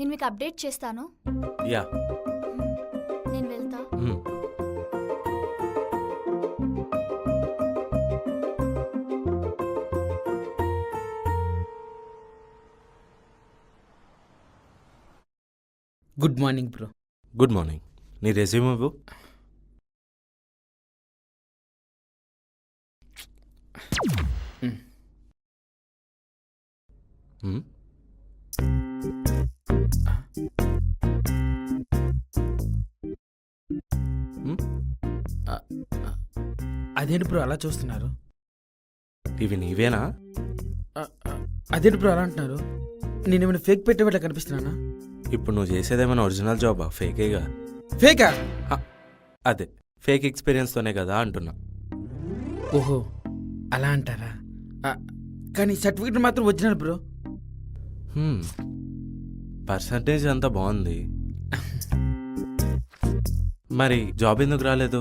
నేను మీకు అప్డేట్ చేస్తాను. యా నేను వెళ్తా. Good morning bro. Good morning. నీ రెజ్యూమ్ ఇవ్వు. అదేంటి బ్రో అలా చూస్తున్నారు? ఇవి నీవేనా? అదేంటి బ్రో అలా అంటున్నారు? నేనేమైనా ఫేక్ పెట్టేవాళ్ళ కనిపిస్తున్నానా? ఇప్పుడు నువ్వు చేసేదేమైనా ఒరిజినల్ జాబా? ఫేకేగా. ఫేకా? అదే ఫేక్ ఎక్స్పీరియన్స్తోనే కదా అంటున్నా. ఓహో అలా అంటారా? కానీ సర్టిఫికెట్ మాత్రం ఒరిజినల్ బ్రో. పర్సంటేజ్ అంతా బాగుంది, మరి జాబ్ ఎందుకు రాలేదు?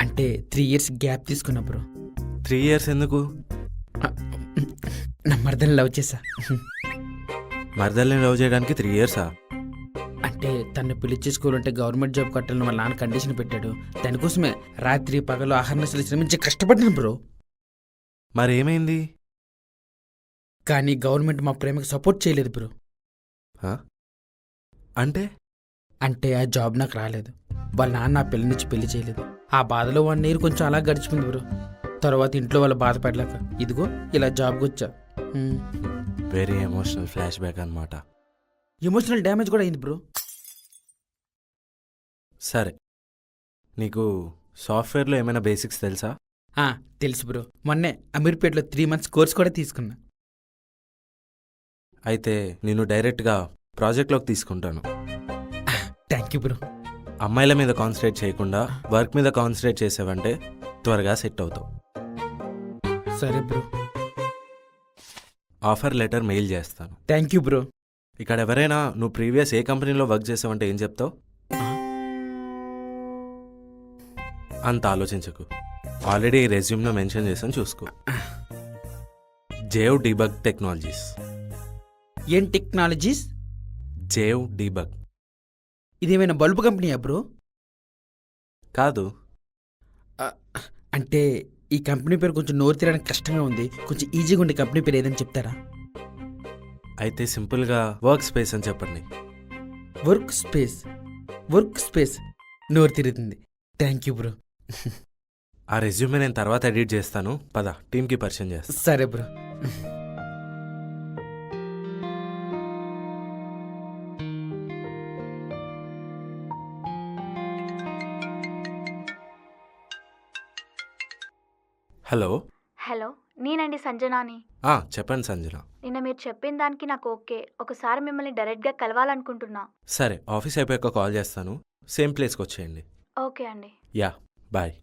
అంటే 3 years గ్యాప్ తీసుకున్నా బ్రో. 3 years ఎందుకు? నా మరదల్ని లవ్ చేసా. మరదల్ని లవ్ చేయడానికి 3 years? అంటే తను పెళ్లి చేసుకోవాలంటే గవర్నమెంట్ జాబ్ కట్టాలని వాళ్ళ నాన్న కండిషన్ పెట్టాడు. దానికోసమే రాత్రి పగలు ఆహర్నిశలు శ్రమించి కష్టపడ్డాను బ్రో. మరి ఏమైంది? కానీ గవర్నమెంట్ మా ప్రేమకు సపోర్ట్ చేయలేదు బ్రో. అంటే అంటే ఆ జాబ్ నాకు రాలేదు. వాళ్ళ నాన్న ఆ పెళ్లి పెళ్లి చేయలేదు. ఆ బాధలో 1 year కొంచెం అలా గడిచిపోయింది బ్రో. తర్వాత ఇంట్లో వాళ్ళు బాధపడలేక ఇదిగో ఇలా జాబ్కి వచ్చా. వెరీ ఎమోషనల్ ఫ్లాష్ బ్యాక్ అన్నమాట. ఎమోషనల్ డ్యామేజ్ కూడా అయింది బ్రో. సరే, నీకు సాఫ్ట్వేర్లో ఏమైనా బేసిక్స్ తెలుసా? తెలుసు బ్రో. మొన్నే అమీర్పేటలో 3 months కోర్స్ కూడా తీసుకున్నా. అయితే నేను డైరెక్ట్గా ప్రాజెక్ట్లోకి తీసుకుంటాను. Thank you bro. అమ్మాయిల మీద కాన్సన్ట్రేట్ చేయకుండా వర్క్ మీద కాన్సన్ట్రేట్ చేసావంటే త్వరగా సెట్ అవుతావు. సరే బ్రో. ఆఫర్ లెటర్ మెయిల్ చేస్తాను. Thank you bro. ఇక్కడ ఎవరైనా నువ్వు ప్రీవియస్ ఏ కంపెనీలో వర్క్ చేసావంటే ఏం చెప్తావు? అంత ఆలోచించకు, ఆల్రెడీ రెజ్యూమ్లో మెన్షన్ చేసాను, చూసుకో. జేవ్ డీబగ్ టెక్నాలజీస్. ఏం టెక్నాలజీస్? జేవ్ డీబగ్. ఇదేమైనా బల్బు కంపెనీయా బ్రో? కాదు. అంటే ఈ కంపెనీ పేరు కొంచెం నోరు తీయడానికి కష్టంగా ఉంది. కొంచెం ఈజీగా ఉండే కంపెనీ పేరు ఏదని చెప్తారా? అయితే సింపుల్గా వర్క్ స్పేస్ అని చెప్పండి. Work space. వర్క్ స్పేస్ నోరు తిరుగుతుంది. Thank you bro. ఆ రెజ్యూమే నేను తర్వాత ఎడిట్ చేస్తాను, పద టీంకి పరిచయం చేస్తాను. సరే బ్రో. హలో. హలో, నేనండి సంజనాని. చెప్పండి సంజన. నిన్న మీరు చెప్పిన దానికి నాకు ఓకే. ఒకసారి మిమ్మల్ని డైరెక్ట్గా కలవాలనుకుంటున్నా. సరే, ఆఫీస్ అయిపోయాక కాల్ చేస్తాను, సేమ్ ప్లేస్కి వచ్చేయండి. ఓకే అండి. Yeah, bye.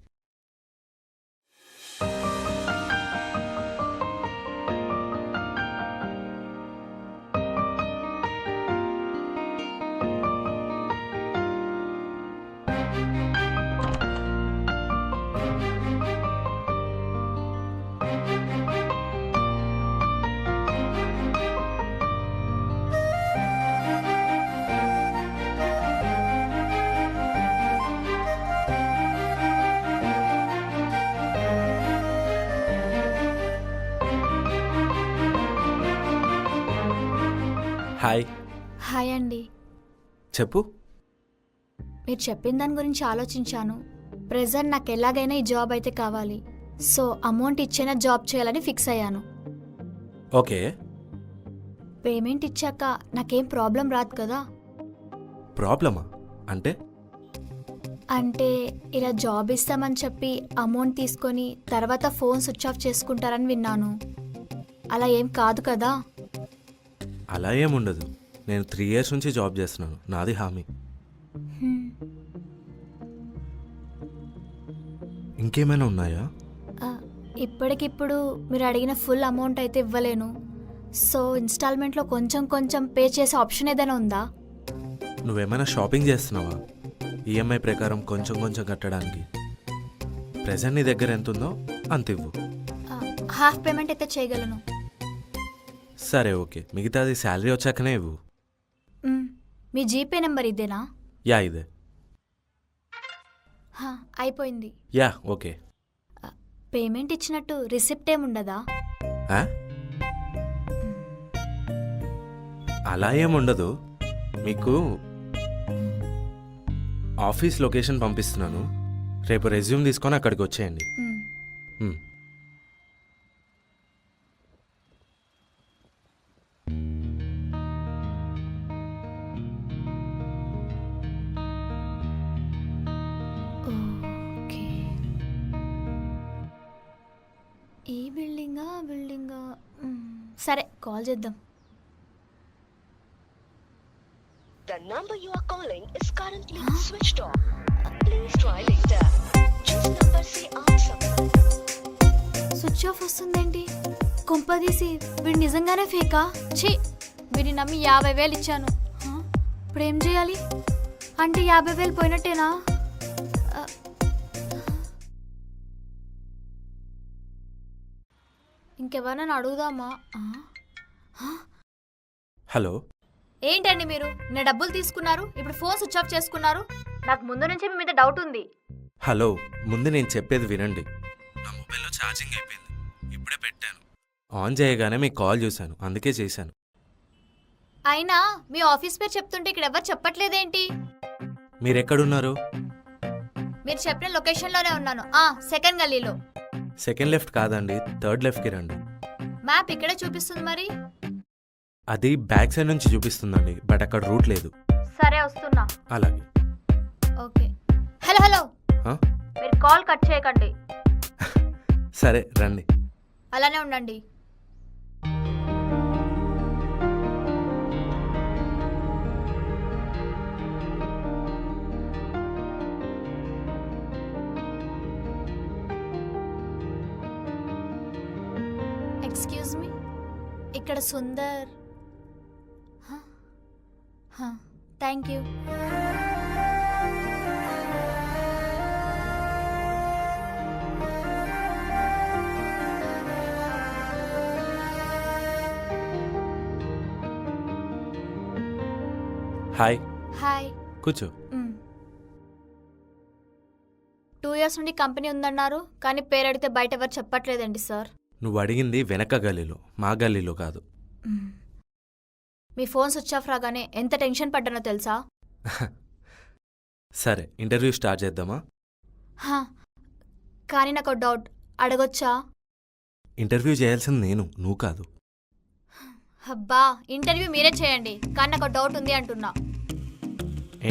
హాయ్. హాయ్ అండి. చెప్పు. మీరు చెప్పిన దాని గురించి ఆలోచించాను. ప్రెజెంట్ నాకు ఎలాగైనా ఈ జాబ్ అయితే కావాలి. సో అమౌంట్ ఇచ్చేనా జాబ్ చేయాలని ఫిక్స్ అయ్యాను. ఓకే. పేమెంట్ ఇచ్చాక నాకేం ప్రాబ్లం రాదు కదా? ప్రాబ్లమా? అంటే అంటే ఇలా జాబ్ ఇస్తామని చెప్పి అమౌంట్ తీసుకొని తర్వాత ఫోన్ స్విచ్ ఆఫ్ చేసుకుంటారని విన్నాను. అలా ఏం కాదు కదా? అలా ఏముండదు. నేను 3 years నుంచి జాబ్ చేస్తున్నాను, నాది హామీ. ఇంకేమైనా ఉన్నాయా? ఇప్పటికిప్పుడు మీరు అడిగిన ఫుల్ అమౌంట్ అయితే ఇవ్వలేను. సో ఇన్స్టాల్మెంట్లో కొంచెం కొంచెం పే చేసే ఆప్షన్ ఏదైనా ఉందా? నువ్వేమైనా షాపింగ్ చేస్తున్నావా? ఈఎంఐ ప్రకారం కొంచెం కొంచెం కట్టడానికి. ప్రెజెంట్ నీ దగ్గర ఎంత ఉందో అంత ఇవ్వు. హాఫ్ పేమెంట్ అయితే చేయగలను. సరే ఓకే, మిగతాది శాలరీ వచ్చాకనే ఇవ్వు. మీ జీపే నెంబర్ ఇదేనా? యా ఇదే. హా, అయిపోయింది. Yeah okay. పేమెంట్ ఇచ్చినట్టు రిసిప్ట్ ఏముండదా? ఆ? అలా ఏముండదు. మీకు ఆఫీస్ లొకేషన్ పంపిస్తున్నాను. రేపు రెజ్యూమ్ తీసుకొని అక్కడికి వచ్చేయండి. మ్, మ్. ఓకే. ఈ బిల్డింగా బిల్డింగా సరే కాల్ చేద్దాం. The number you are calling is currently switched off. Please try later. जिस नंबर से आप संपर्क స్విచ్ ఆఫ్ వస్తుందేంటి? కుంపదీసి వీడు నిజంగానే ఫేకా? ఛీ, వీడిని నమ్మి 50,000 ఇచ్చాను. హా, ఇప్పుడు ఏం చేయాలి? అంటే 50,000 పోయినట్టేనా? ఆ, ఇంకెవరన్నా అడుగుదామా? హలో. ఏంటండి మీరు నా డబ్బులు తీసుకున్నారు, ఇప్పుడు ఫోన్ స్విచ్ ఆఫ్ చేసుకున్నారు? నాకు ముందు నుంచి మీ మీద డౌట్ ఉంది. హలో, ముందు నేను చెప్పేది వినండి. నా మొబైల్లో ఛార్జింగ్ అయిపోయింది, ఇప్పుడే పెట్టాను. ఆన్ చేయగానే మీకు కాల్ చూశాను, అందుకే చేశాను. అయినా మీ ఆఫీస్ పేరు చెప్తుంటే ఇక్కడ ఎవరు చెప్పట్లేదేంటి? మీరు ఎక్కడున్నారు? మీరు చెప్పిన లొకేషన్లోనే ఉన్నాను. సెకండ్ గల్లీలో. సెకండ్ లెఫ్ట్ కాదండి, థర్డ్ లెఫ్ట్కి రండి. మ్యాప్ ఇక్కడే చూపిస్తుంది మరి. అది బ్యాక్ సైడ్ నుంచి చూపిస్తుందండి, బట్ అక్కడ రూట్ లేదు. సరే వస్తున్నా. అలాగే. ఓకే. హలో హలో, ఆ? మీరు కాల్ కట్ చేయకండి, సరే రండి. అలానే ఉండండి. ఎక్స్క్యూజ్ మీ, ఇక్కడ Sundar. Thank you. Hi. Hi. కూర్చో. 2 years నుండి కంపెనీ ఉందన్నారు, కానీ పేరు అడిగితే బయట ఎవరు చెప్పట్లేదండి సార్. నువ్వు అడిగింది వెనక గల్లీలో, మా గల్లీలో కాదు. మీ ఫోన్ స్విచ్ ఆఫ్ రాగానే ఎంత టెన్షన్ పడ్డానో తెలుసా? సరే ఇంటర్వ్యూ స్టార్ట్ చేద్దామా? హా, కానీ నాకు డౌట్, అడగొచ్చా? ఇంటర్వ్యూ చేయాల్సింది నేను, నువ్వు కాదు. అబ్బా, ఇంటర్వ్యూ మీరే చేయండి, కానీ నాకు డౌట్ ఉంది అంటున్నా.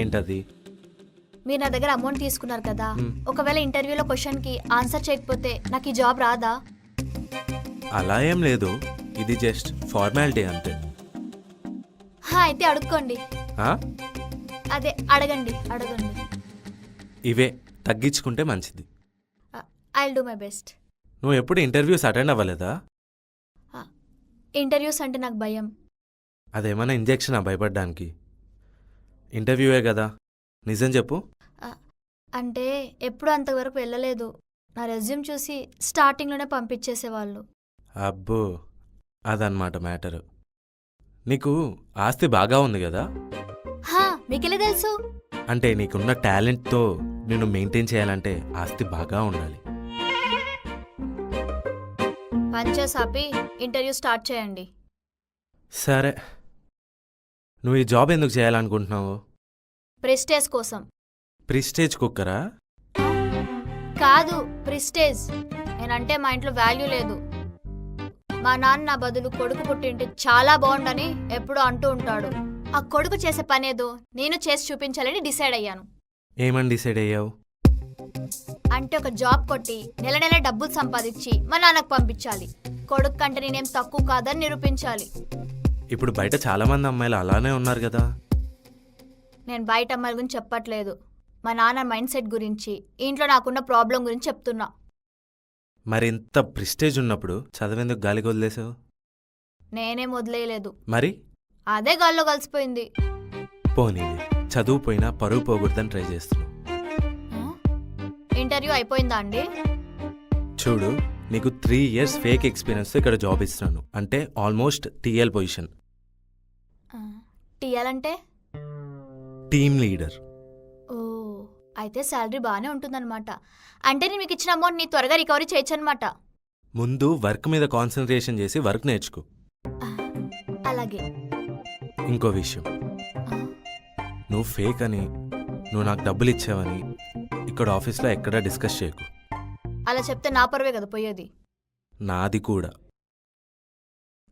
ఏంటది? మీరు నా దగ్గర అమౌంట్ తీసుకున్నారు కదా, మ్. ఒకవేళ ఇంటర్వ్యూలో క్వశ్చన్కి ఆన్సర్ చేయకపోతే నాకు ఈ జాబ్ రాదా? అలా ఏం లేదు, ఇది జస్ట్ ఫార్మాలిటీ అంతే. అయితే అడుక్కోండి. ఆ? అదే అడగండి అడగండి. ఇవే తగ్గించుకుంటే మంచిది. I will do my best. నువ్వు ఎప్పుడు ఇంటర్వ్యూస్ అటెండ్ అవ్వలేదా? ఇంటర్వ్యూస్ అంటే నాకు భయం. అదేమన్నా ఇంజెక్షనా భయపడ్డానికి? ఇంటర్వ్యూవే కదా, నిజం చెప్పు. అంటే ఎప్పుడు అంతవరకు వెళ్ళలేదు. నా రెజ్యూమ్ చూసి స్టార్టింగ్లోనే పంపించేసేవాళ్ళు. అబ్బో, అదనమాట మ్యాటరు. నీకు ఆస్తి బాగా ఉంది కదా? మీకెలా తెలుసు? అంటే నీకున్న టాలెంట్తో నిన్ను మెయింటైన్ చేయాలంటే ఆస్తి బాగా ఉండాలి. పంచేసి ఆపి ఇంటర్వ్యూ స్టార్ట్ చేయండి. సరే, నువ్వు ఈ జాబ్ ఎందుకు చేయాలనుకుంటున్నావు? ప్రెస్టేజ్ కోసం. ప్రిస్టేజ్ కుక్కరా? కాదు, ప్రెస్టేజ్. నేనంటే మా ఇంట్లో వాల్యూ లేదు. మా నాన్న నా బదులు కొడుకు పుట్టింటే చాలా బాగుండని ఎప్పుడూ అంటూ ఉంటాడు. ఆ కొడుకు చేసే పనేదో నేను చేసి చూపించాలని డిసైడ్ అయ్యాను. ఏమని డిసైడ్ అయ్యావు? అంటే ఒక జాబ్ కొట్టి నెల నెల డబ్బులు సంపాదించి మా నాన్నకు పంపించాలి. కొడుకు కంటే నేనేం తక్కువ కాదని నిరూపించాలి. ఇప్పుడు బయట చాలామంది అమ్మాయిలు అలానే ఉన్నారు కదా. నేను బయట అమ్మాయిల గురించి చెప్పట్లేదు, మా నాన్న మైండ్ సెట్ గురించి, ఇంట్లో నాకున్న ప్రాబ్లం గురించి చెప్తున్నా. మరి ఇంత ప్రిస్టేజ్ ఉన్నప్పుడు చదివేందుకు గాలికి వదిలేసావు? నేనేం వదిలేయలేదు, మరి అదే గాల్లో కలిసిపోయింది. పోనీ, చదువు పోయినా పరువు పోకూడదని ట్రై చేస్తున్నావు. ఇంటర్వ్యూ అయిపోయిందా అండి? చూడు, నీకు 3 years ఫేక్ ఎక్స్పీరియన్స్ ఇక్కడ జాబ్ ఇస్తున్నాను, అంటే ఆల్మోస్ట్ టీఎల్ పొజిషన్. టీయాలంటే టీమ్ లీడర్. ఓ అయితే శాలరీ బాగానే ఉంటుందన్నమాట. అంటే నేను మీకు ఇచ్చిన అమౌంట్ నీ త్వరగా రికవరీ చేయొచ్చు అనమాట. ముందు వర్క్ మీద కాన్సన్ట్రేషన్ చేసి వర్క్ నేర్చుకో. అలాగే. ఇంకో విషయం, నువ్వు ఫేక్ అని, నువ్వు నాకు డబ్బులు ఇచ్చావని ఇక్కడ ఆఫీస్లో ఎక్కడా డిస్కస్ చేయకు. అలా చెప్తే నా పరువే కదా పోయేది. నాది కూడా.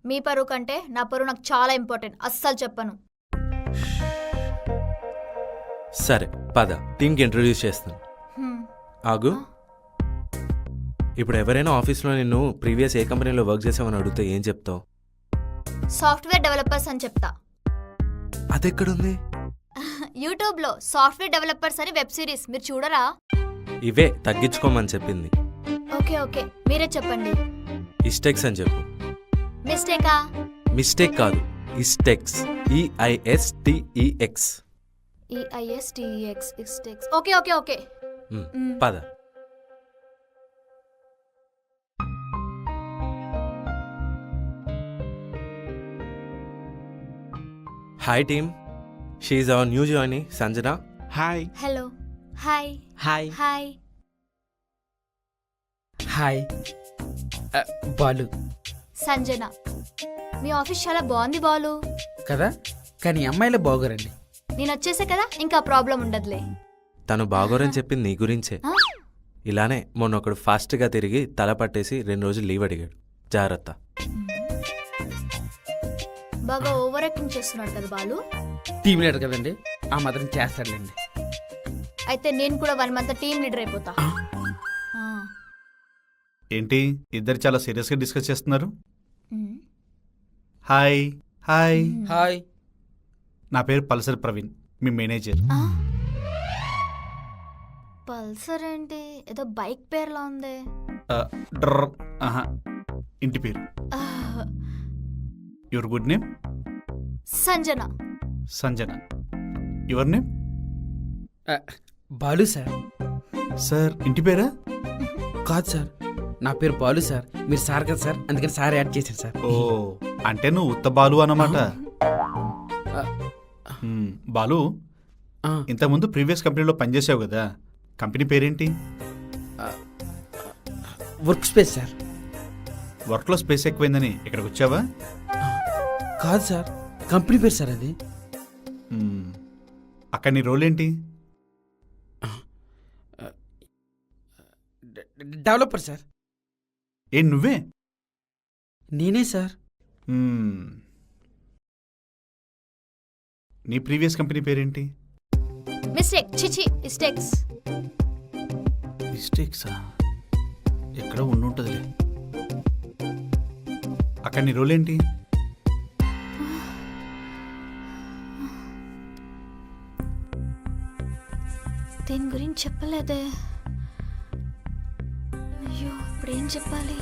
మీ పరువు కంటే నా పరువు నాకు చాలా ఇంపార్టెంట్. అస్సలు చెప్పను. సరే పద, టీంకి ఇంట్రడ్యూస్ చేస్తాను. హ్మ్. ఆగు. ఇప్పుడు ఎవరైనా ఆఫీస్లో నిన్ను ప్రీవియస్ ఏ కంపెనీలో వర్క్ చేసావని అడిగితే ఏం చెప్తావు? సాఫ్ట్వేర్ డెవలపర్స్ అని చెప్తా. అదెక్కడుంది? యూట్యూబ్లో సాఫ్ట్వేర్ డెవలపర్స్ అని వెబ్ సిరీస్, మీరు చూడరా? ఇవే తగ్గించుకోమని చెప్పింది. ఓకే ఓకే, మీరే చెప్పండి. ఇస్టెక్స్ అని చెప్పు. మిస్టేకా? మిస్టేక్ కాదు, EISTEX. EISTEX. EISTEX. EISTEX. Okay okay okay. పద. Hi team, she's our new joinee Sanjana. Hi. Hello. Hi. Hi. Hi. Hi. Balu Sanjana. మీ ఆఫీస్ చాలా బాగుంది బాలు. కదా, కానీ అమ్మాయిలే బాగోరండి. నేను వచ్చేసా కదా, ఇంకా ప్రాబ్లం ఉండదులే. తను బాగోరని చెప్పింది నీ గురించే. ఆ? ఇలానే మొన్న ఒకడు ఫాస్ట్గా తిరిగి తల పట్టేసి 2 రోజులు లీవ్ అడిగాడు. జాగ్రత్త. బాగా ఓవర్ యాక్టింగ్ చేస్తున్నాడు కదా బాలు. టీమ్ లీడర్ కదండి, ఆ మాత్రం చేస్తాడులేండి. అయితే నేను కూడా 1 మంత్ టీమ్ లీడర్ అయిపోతా. ఆ. ఏంటి ఇద్దరు చాలా సీరియస్గా డిస్కస్ చేస్తున్నారు? మ్. హాయ్. హాయ్. హాయ్. నా పేరు పల్సర్ ప్రవీణ్, మీ మేనేజర్. ఆ? పల్సర్ ఏంటి, ఏదో బైక్ పేర్లా ఉంది. డ్రర్. ఆహా, ఇంటి పేరు. ఆ, your good name? Sanjana. Sanjana. Your name? Balu sir. Sir ఇంటి పేరా? కాదు సార్, నా పేరు బాలు సార్. మీరు సార్ కదా సార్, అందుకని సార్ యాడ్ చేశారు సార్. ఓ, అంటే నువ్వు ఉత్త బాలు అన్నమాట. బాలు, ఆ, ఇంతకుముందు ప్రీవియస్ కంపెనీలో పనిచేసావు కదా, కంపెనీ పేరేంటి? Work space sir. వర్క్లో స్పేస్ ఎక్కువైందని ఇక్కడికి వచ్చావా? కాదు సార్, కంపెనీ పేరు సార్ అది. అక్కడ నీ రోల్ ఏంటి? Developer sir. ఏం నువ్వే? నేనే సార్. నీ ప్రీవియస్ కంపెనీ పేరేంటి? మిస్టేక్. చిచి, మిస్టేక్స్. మిస్టేక్సా? ఎక్కడ ఉండుంటుందిలే. అక్కడ నీ రోల్ ఏంటి? దీని గురించి చెప్పలేదే. అయ్యో, ఇప్పుడేం చెప్పాలి?